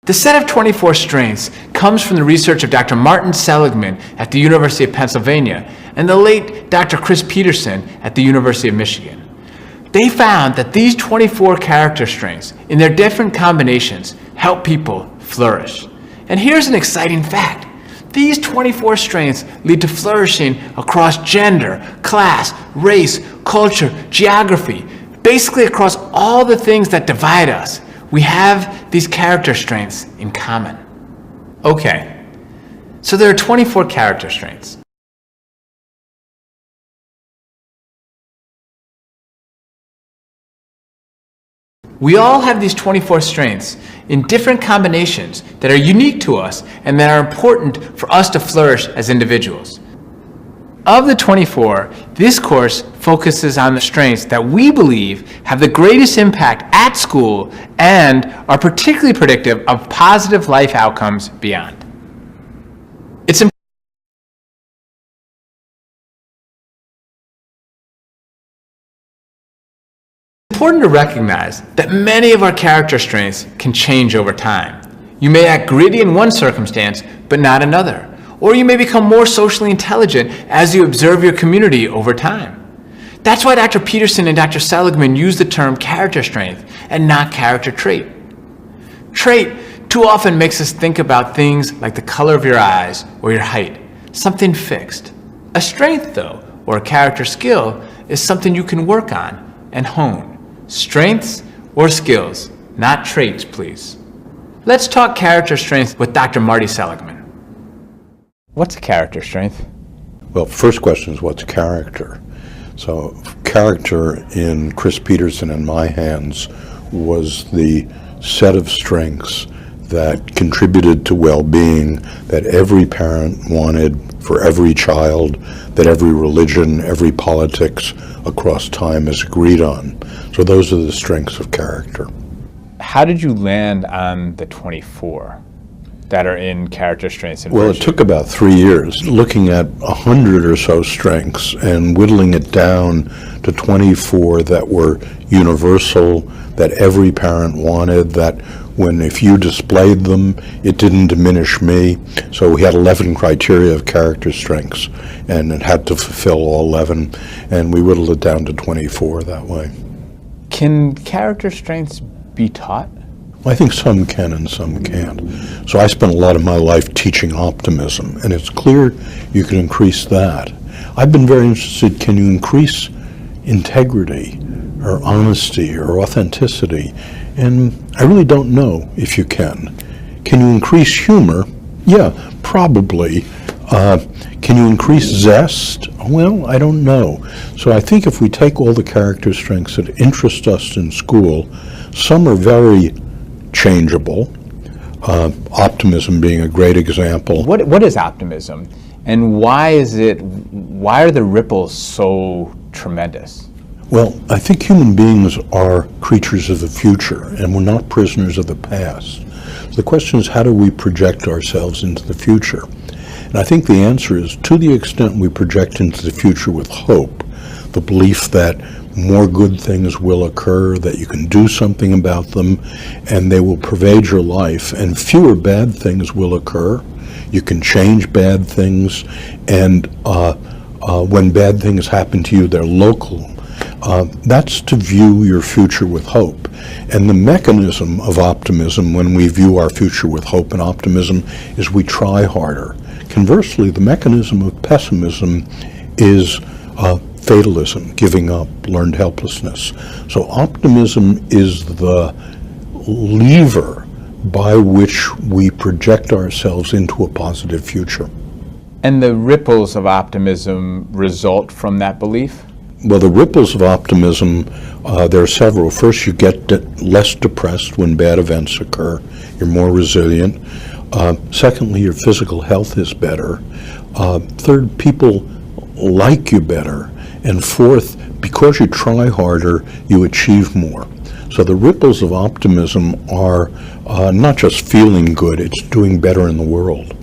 The set of 24 strengths comes from the research of Д-р Мартин Селигман at the University of Pennsylvania and the late Dr. Chris Peterson at the University of Michigan. They found that these 24 character strengths, in their different combinations, help people flourish. And here's an exciting fact. These 24 strengths lead to flourishing across gender, class, race, culture, geography, basically across all the things that divide us. We have these character strengths in common. Okay, so there are 24 character strengths. We all have these 24 strengths in different combinations that are unique to us and that are important for us to flourish as individuals. Of the 24, this course focuses on the strengths that we believe have the greatest impact at school and are particularly predictive of positive life outcomes beyond. It's important to recognize that many of our character strengths can change over time. You may act gritty in one circumstance, but not another. Or you may become more socially intelligent as you observe your community over time. That's why Dr. Peterson and Dr. Seligman use the term character strength and not character trait. Trait too often makes us think about things like the color of your eyes or your height, something fixed. A strength, though, or a character skill, is something you can work on and hone. Strengths or skills, not traits, please. Let's talk character strength with Д-р Мартин Селигман. What's a character strength? Well, first question is what's character? So character in Chris Peterson and my hands was the set of strengths that contributed to well-being that every parent wanted for every child, that every religion, every politics across time is agreed on. So those are the strengths of character. How did you land on the 24 that are in character strengths and Well, virtues? it took about 3 years looking at 100 or so strengths and whittling it down to 24 that were universal, that every parent wanted, that if you displayed them, it didn't diminish me. So we had 11 criteria of character strengths, and it had to fulfill all 11, and we whittled it down to 24 that way. Can character strengths be taught? I think some can and some can't. So I spent a lot of my life teaching optimism, and it's clear you can increase that. I've been very interested, can you increase integrity or honesty or authenticity? And I really don't know if you can. Can you increase humor? Yeah, probably. Can you increase zest? Well, I don't know. So I think if we take all the character strengths that interest us in school, some are very changeable, optimism being a great example. What is optimism, and why are the ripples so tremendous? Well, I think human beings are creatures of the future, and we're not prisoners of the past. So the question is, how do we project ourselves into the future? And I think the answer is, to the extent we project into the future with hope, the belief that more good things will occur, that you can do something about them, and they will pervade your life, and fewer bad things will occur. You can change bad things, and when bad things happen to you, they're local. That's to view your future with hope. And the mechanism of optimism, when we view our future with hope and optimism, is we try harder. Conversely, the mechanism of pessimism is fatalism, giving up, learned helplessness. So optimism is the lever by which we project ourselves into a positive future. And the ripples of optimism result from that belief? Well, the ripples of optimism, there are several. First, you get less depressed when bad events occur. You're more resilient. Secondly, your physical health is better. Third, people like you better. And fourth, because you try harder, you achieve more. So the ripples of optimism are not just feeling good, it's doing better in the world.